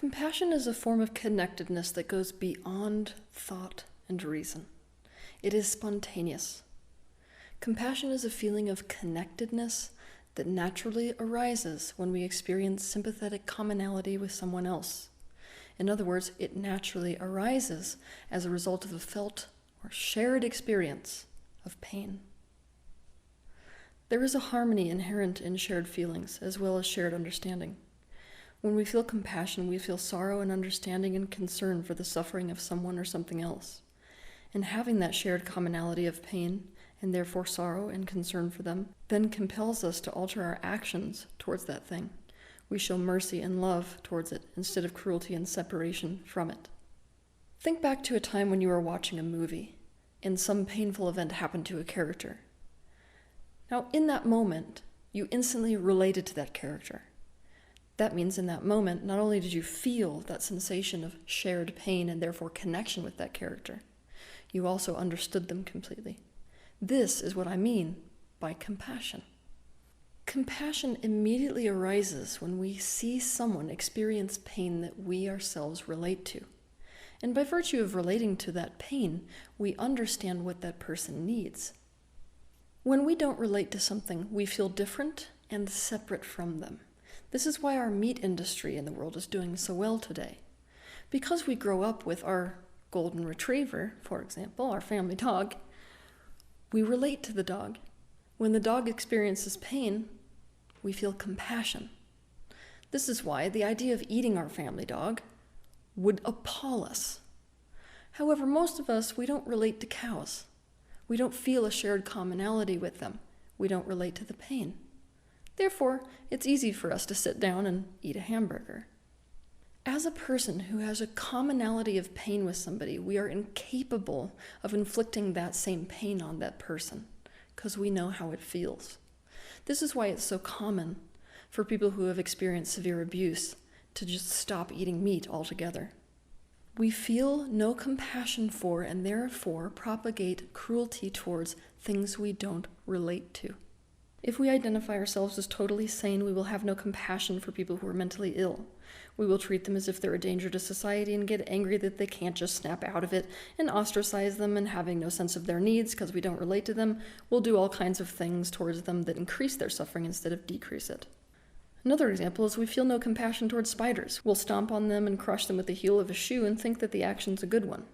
Compassion is a form of connectedness that goes beyond thought and reason. It is spontaneous. Compassion is a feeling of connectedness that naturally arises when we experience sympathetic commonality with someone else. In other words, it naturally arises as a result of a felt or shared experience of pain. There is a harmony inherent in shared feelings as well as shared understanding. When we feel compassion, we feel sorrow and understanding and concern for the suffering of someone or something else. And having that shared commonality of pain, and therefore sorrow and concern for them, then compels us to alter our actions towards that thing. We show mercy and love towards it instead of cruelty and separation from it. Think back to a time when you were watching a movie and some painful event happened to a character. Now, in that moment, you instantly related to that character. That means in that moment, not only did you feel that sensation of shared pain and therefore connection with that character, you also understood them completely. This is what I mean by compassion. Compassion immediately arises when we see someone experience pain that we ourselves relate to. And by virtue of relating to that pain, we understand what that person needs. When we don't relate to something, we feel different and separate from them. This is why our meat industry in the world is doing so well today. Because we grow up with our golden retriever, for example, our family dog, we relate to the dog. When the dog experiences pain, we feel compassion. This is why the idea of eating our family dog would appall us. However, most of us, we don't relate to cows. We don't feel a shared commonality with them. We don't relate to the pain. Therefore, it's easy for us to sit down and eat a hamburger. As a person who has a commonality of pain with somebody, we are incapable of inflicting that same pain on that person because we know how it feels. This is why it's so common for people who have experienced severe abuse to just stop eating meat altogether. We feel no compassion for and therefore propagate cruelty towards things we don't relate to. If we identify ourselves as totally sane, we will have no compassion for people who are mentally ill. We will treat them as if they're a danger to society and get angry that they can't just snap out of it and ostracize them, and having no sense of their needs because we don't relate to them, we'll do all kinds of things towards them that increase their suffering instead of decrease it. Another example is we feel no compassion towards spiders. We'll stomp on them and crush them with the heel of a shoe and think that the action's a good one.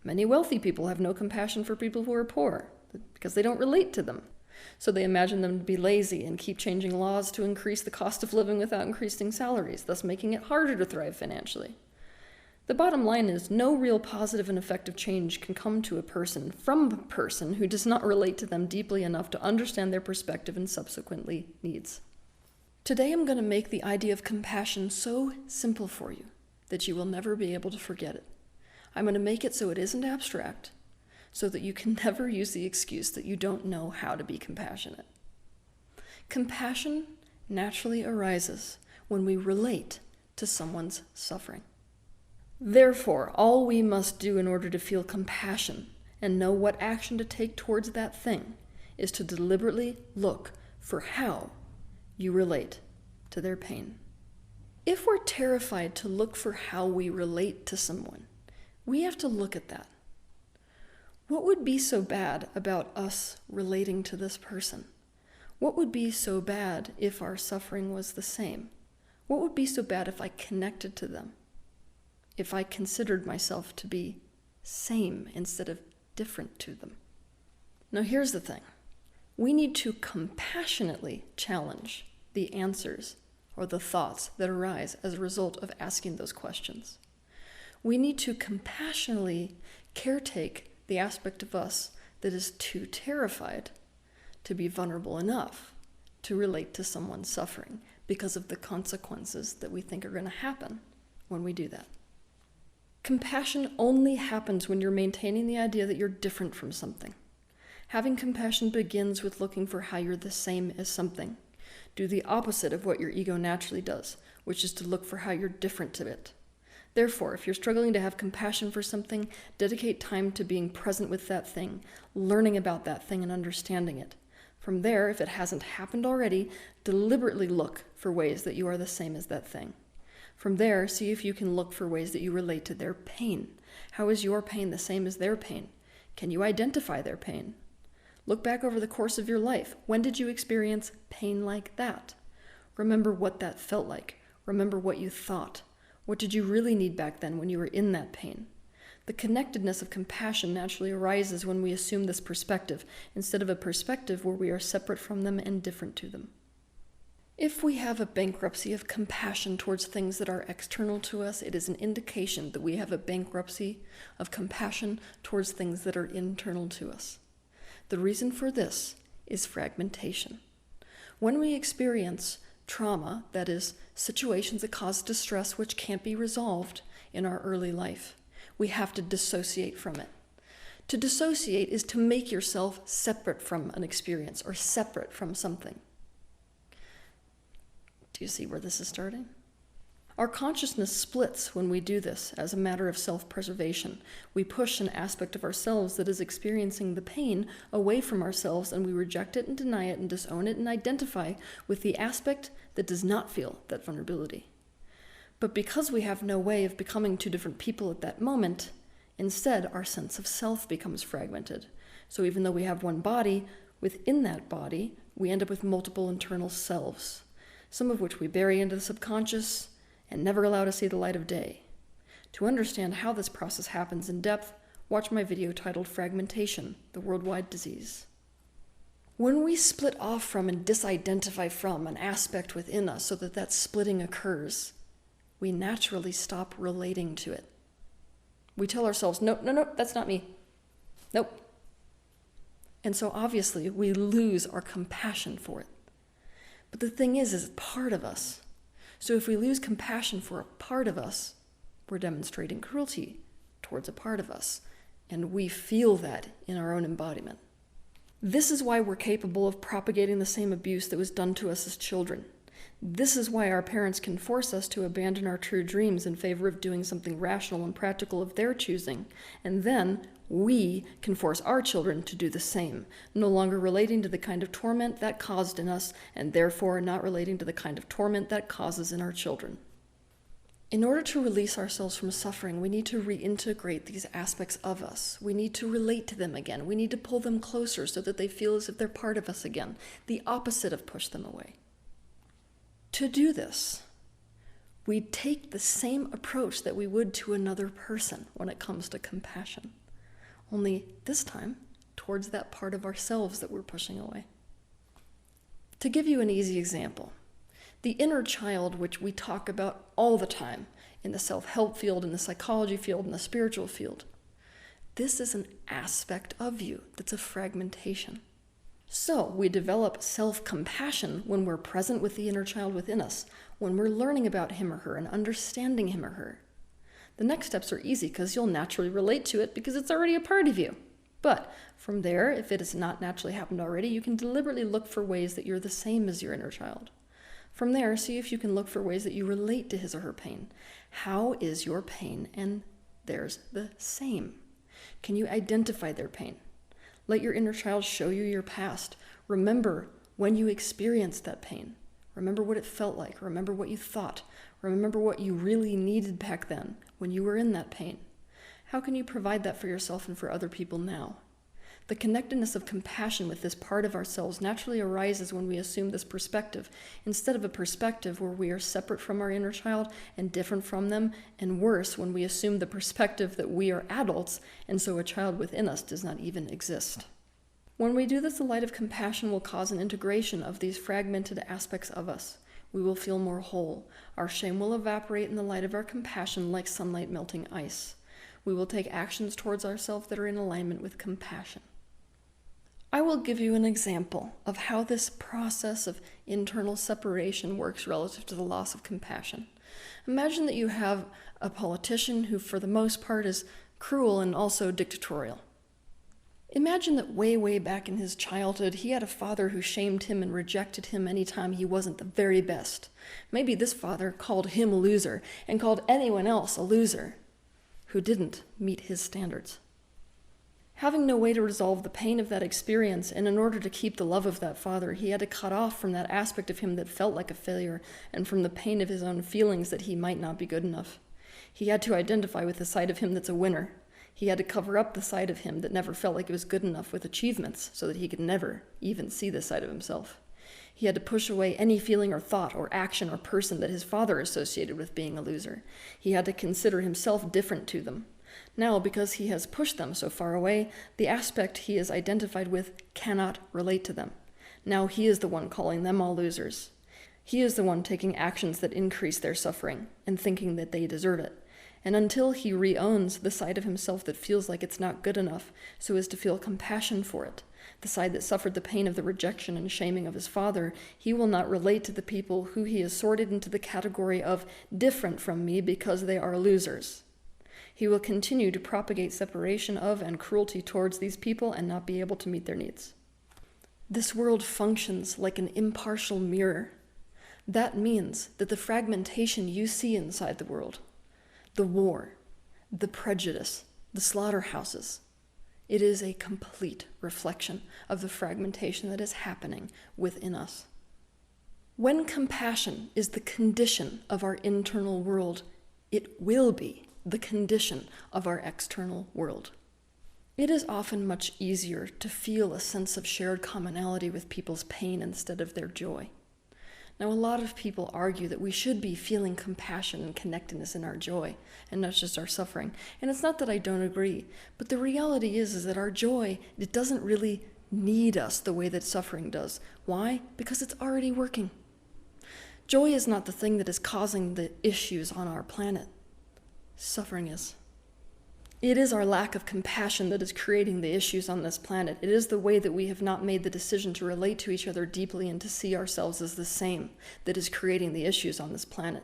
Many wealthy people have no compassion for people who are poor because they don't relate to them. So they imagine them to be lazy and keep changing laws to increase the cost of living without increasing salaries, thus making it harder to thrive financially. The bottom line is no real positive and effective change can come to a person from a person who does not relate to them deeply enough to understand their perspective and subsequently needs. Today I'm going to make the idea of compassion so simple for you that you will never be able to forget it. I'm going to make it so it isn't abstract, so that you can never use the excuse that you don't know how to be compassionate. Compassion naturally arises when we relate to someone's suffering. Therefore, all we must do in order to feel compassion and know what action to take towards that thing is to deliberately look for how you relate to their pain. If we're terrified to look for how we relate to someone, we have to look at that. What would be so bad about us relating to this person? What would be so bad if our suffering was the same? What would be so bad if I connected to them? If I considered myself to be same instead of different to them? Now here's the thing. We need to compassionately challenge the answers or the thoughts that arise as a result of asking those questions. We need to compassionately caretake the aspect of us that is too terrified to be vulnerable enough to relate to someone's suffering because of the consequences that we think are going to happen when we do that. Compassion only happens when you're maintaining the idea that you're different from something. Having compassion begins with looking for how you're the same as something. Do the opposite of what your ego naturally does, which is to look for how you're different to it. Therefore, if you're struggling to have compassion for something, dedicate time to being present with that thing, learning about that thing and understanding it. From there, if it hasn't happened already, deliberately look for ways that you are the same as that thing. From there, see if you can look for ways that you relate to their pain. How is your pain the same as their pain? Can you identify their pain? Look back over the course of your life. When did you experience pain like that? Remember what that felt like. Remember what you thought. What did you really need back then when you were in that pain? The connectedness of compassion naturally arises when we assume this perspective, instead of a perspective where we are separate from them and different to them. If we have a bankruptcy of compassion towards things that are external to us, it is an indication that we have a bankruptcy of compassion towards things that are internal to us. The reason for this is fragmentation. When we experience trauma, that is, situations that cause distress which can't be resolved in our early life, we have to dissociate from it. To dissociate is to make yourself separate from an experience or separate from something. Do you see where this is starting? Our consciousness splits when we do this as a matter of self-preservation. We push an aspect of ourselves that is experiencing the pain away from ourselves, and we reject it and deny it and disown it and identify with the aspect that does not feel that vulnerability. But because we have no way of becoming two different people at that moment, instead our sense of self becomes fragmented. So even though we have one body, within that body, we end up with multiple internal selves, some of which we bury into the subconscious and never allow to see the light of day. To understand how this process happens in depth, watch my video titled Fragmentation, the Worldwide Disease. When we split off from and disidentify from an aspect within us so that that splitting occurs, we naturally stop relating to it. We tell ourselves, no, that's not me. Nope. And so obviously we lose our compassion for it. But the thing is it's part of us. So if we lose compassion for a part of us, we're demonstrating cruelty towards a part of us. And we feel that in our own embodiment. This is why we're capable of propagating the same abuse that was done to us as children. This is why our parents can force us to abandon our true dreams in favor of doing something rational and practical of their choosing. And then we can force our children to do the same, no longer relating to the kind of torment that caused in us, and therefore not relating to the kind of torment that causes in our children. In order to release ourselves from suffering, we need to reintegrate these aspects of us. We need to relate to them again. We need to pull them closer so that they feel as if they're part of us again, the opposite of push them away. To do this, we take the same approach that we would to another person when it comes to compassion, only this time towards that part of ourselves that we're pushing away. To give you an easy example, the inner child, which we talk about all the time in the self-help field, in the psychology field, in the spiritual field, this is an aspect of you that's a fragmentation. So we develop self-compassion when we're present with the inner child within us, when we're learning about him or her and understanding him or her. The next steps are easy because you'll naturally relate to it because it's already a part of you. But from there, if it has not naturally happened already, you can deliberately look for ways that you're the same as your inner child. From there, see if you can look for ways that you relate to his or her pain. How is your pain and theirs the same? Can you identify their pain? Let your inner child show you your past. Remember when you experienced that pain. Remember what it felt like. Remember what you thought. Remember what you really needed back then when you were in that pain. How can you provide that for yourself and for other people now? The connectedness of compassion with this part of ourselves naturally arises when we assume this perspective, instead of a perspective where we are separate from our inner child and different from them, and worse, when we assume the perspective that we are adults, and so a child within us does not even exist. When we do this, the light of compassion will cause an integration of these fragmented aspects of us. We will feel more whole. Our shame will evaporate in the light of our compassion like sunlight melting ice. We will take actions towards ourselves that are in alignment with compassion. I will give you an example of how this process of internal separation works relative to the loss of compassion. Imagine that you have a politician who, for the most part, is cruel and also dictatorial. Imagine that way back in his childhood, he had a father who shamed him and rejected him anytime he wasn't the very best. Maybe this father called him a loser and called anyone else a loser who didn't meet his standards. Having no way to resolve the pain of that experience, and in order to keep the love of that father, he had to cut off from that aspect of him that felt like a failure, and from the pain of his own feelings that he might not be good enough. He had to identify with the side of him that's a winner. He had to cover up the side of him that never felt like it was good enough with achievements, so that he could never even see this side of himself. He had to push away any feeling or thought or action or person that his father associated with being a loser. He had to consider himself different to them. Now, because he has pushed them so far away, the aspect he is identified with cannot relate to them. Now he is the one calling them all losers. He is the one taking actions that increase their suffering and thinking that they deserve it. And until he re-owns the side of himself that feels like it's not good enough, so as to feel compassion for it, the side that suffered the pain of the rejection and shaming of his father, he will not relate to the people who he has sorted into the category of different from me because they are losers. He will continue to propagate separation of and cruelty towards these people and not be able to meet their needs. This world functions like an impartial mirror. That means that the fragmentation you see inside the world, the war, the prejudice, the slaughterhouses, it is a complete reflection of the fragmentation that is happening within us. When compassion is the condition of our internal world, it will be the condition of our external world. It is often much easier to feel a sense of shared commonality with people's pain instead of their joy. Now, a lot of people argue that we should be feeling compassion and connectedness in our joy, and not just our suffering. And it's not that I don't agree, but the reality is that our joy, it doesn't really need us the way that suffering does. Why? Because it's already working. Joy is not the thing that is causing the issues on our planet. Suffering is. It is our lack of compassion that is creating the issues on this planet. It is the way that we have not made the decision to relate to each other deeply and to see ourselves as the same that is creating the issues on this planet.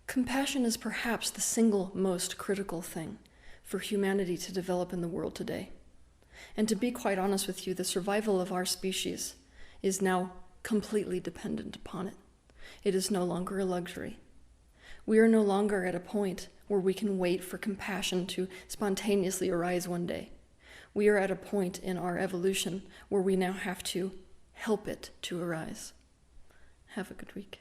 Compassion is perhaps the single most critical thing for humanity to develop in the world today. And to be quite honest with you, the survival of our species is now completely dependent upon it. It is no longer a luxury. We are no longer at a point where we can wait for compassion to spontaneously arise one day. We are at a point in our evolution where we now have to help it to arise. Have a good week.